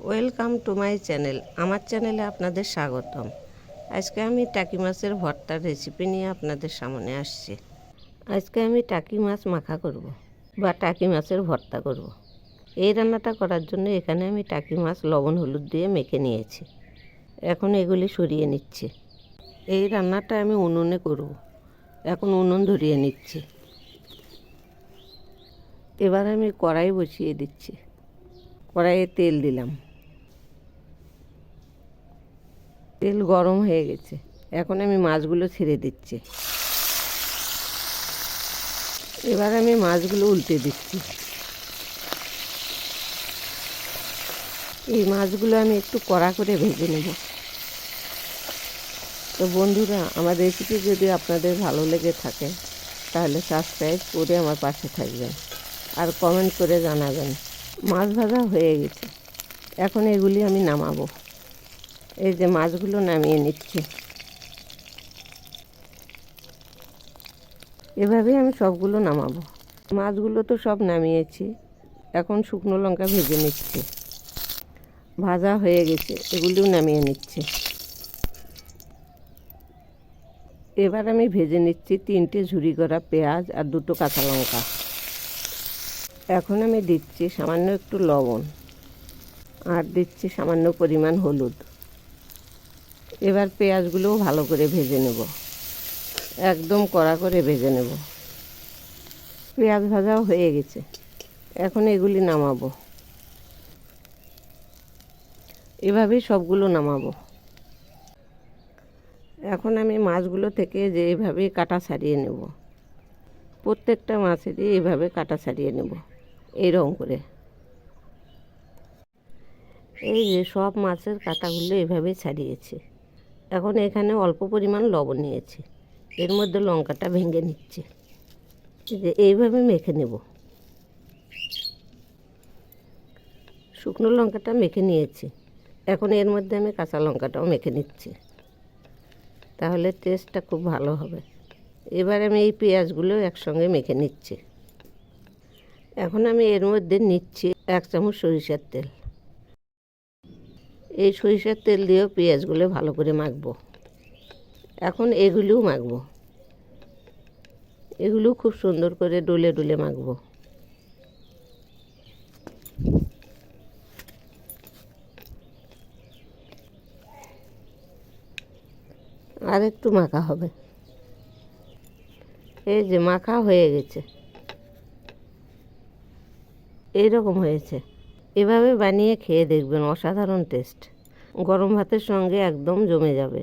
Welcome to my channel. আমার চ্যানেলে আপনাদের স্বাগতম। আজকে আমি টাকি মাছের ভর্তার রেসিপি নিয়ে আপনাদের সামনে আসছি। আজকে আমি টাকি মাছ মাখা করব বা টাকি মাছের ভর্তা করব। এই রান্নাটা করার জন্য এখানে আমি টাকি মাছ লবণ হলুদ দিয়ে মেখে নিয়েছি। এখন এগুলি সরিয়ে নিচ্ছি। এই রান্নাটা আমি উনুনে করব। এখন উনুন ধরিয়ে নিচ্ছি। এবার আমি কড়াই বসিয়ে দিচ্ছি। কড়াইয়ে তেল দিলাম। তেল গরম হয়ে গেছে। এখন আমি মাছগুলো ছেড়ে দিচ্ছি। এবার আমি মাছগুলো উল্টে দিচ্ছি। এই মাছগুলো আমি একটু কড়া করে ভেজে নেব। তো বন্ধুরা, আমার রেসিপি যদি আপনাদের ভালো লেগে থাকে তাহলে সাবস্ক্রাইব করে আমার পাশে থাকবেন আর কমেন্ট করে জানাবেন। মাছ ভাজা হয়ে গেছে। এখন এগুলি আমি নামাবো। এই যে মাছগুলো নামিয়ে নিচ্ছি। এভাবেই আমি সবগুলো নামাবো। মাছগুলো তো সব নামিয়েছি। এখন শুকনো লঙ্কা ভেজে নিচ্ছি। ভাজা হয়ে গেছে, এগুলিও নামিয়ে নিচ্ছি। এবার আমি ভেজে নিচ্ছি 3টে ঝুরি করা পেঁয়াজ আর 2টো কাঁচা লঙ্কা। এখন আমি দিচ্ছি সামান্য একটু লবণ আর দিচ্ছি সামান্য পরিমাণ হলুদ। এবার পেঁয়াজগুলোও ভালো করে ভেজে নেব, একদম কড়া করে ভেজে নেব। পেঁয়াজ ভাজাও হয়ে গেছে। এখন এগুলি নামাবো। এভাবেই সবগুলো নামাবো। এখন আমি মাছগুলো থেকে যে এইভাবেই কাটা ছাড়িয়ে নেব। প্রত্যেকটা মাছেরই এইভাবে কাটা ছাড়িয়ে নেব, এইরকম করে। এই যে সব মাছের কাটাগুলো এভাবে ছাড়িয়েছি। এখন এখানে অল্প পরিমাণ লবণ নিয়েছি। এর মধ্যে লঙ্কাটা ভেঙে নিচ্ছে। যে এইভাবে মেখে নেব। শুকনো লঙ্কাটা মেখে নিয়েছি। এখন এর মধ্যে আমি কাঁচা লঙ্কাটাও মেখে নিচ্ছি, তাহলে টেস্টটা খুব ভালো হবে। এবার আমি এই পেঁয়াজগুলো একসঙ্গে মেখে নিচ্ছি। এখন আমি এর মধ্যে নিচ্ছি 1 চামচ সরিষার তেল। এই সরিষার তেল দিয়েও পেঁয়াজগুলো ভালো করে মাখবো। এখন এগুলিও মাখবো। এগুলো খুব সুন্দর করে ডলে ডলে মাখবো। আর একটু মাখা হবে। এই যে মাখা হয়ে গেছে, এইরকম হয়েছে। এভাবে বানিয়ে খেয়ে দেখবেন, অসাধারণ টেস্ট। গরম ভাতের সঙ্গে একদম জমে যাবে।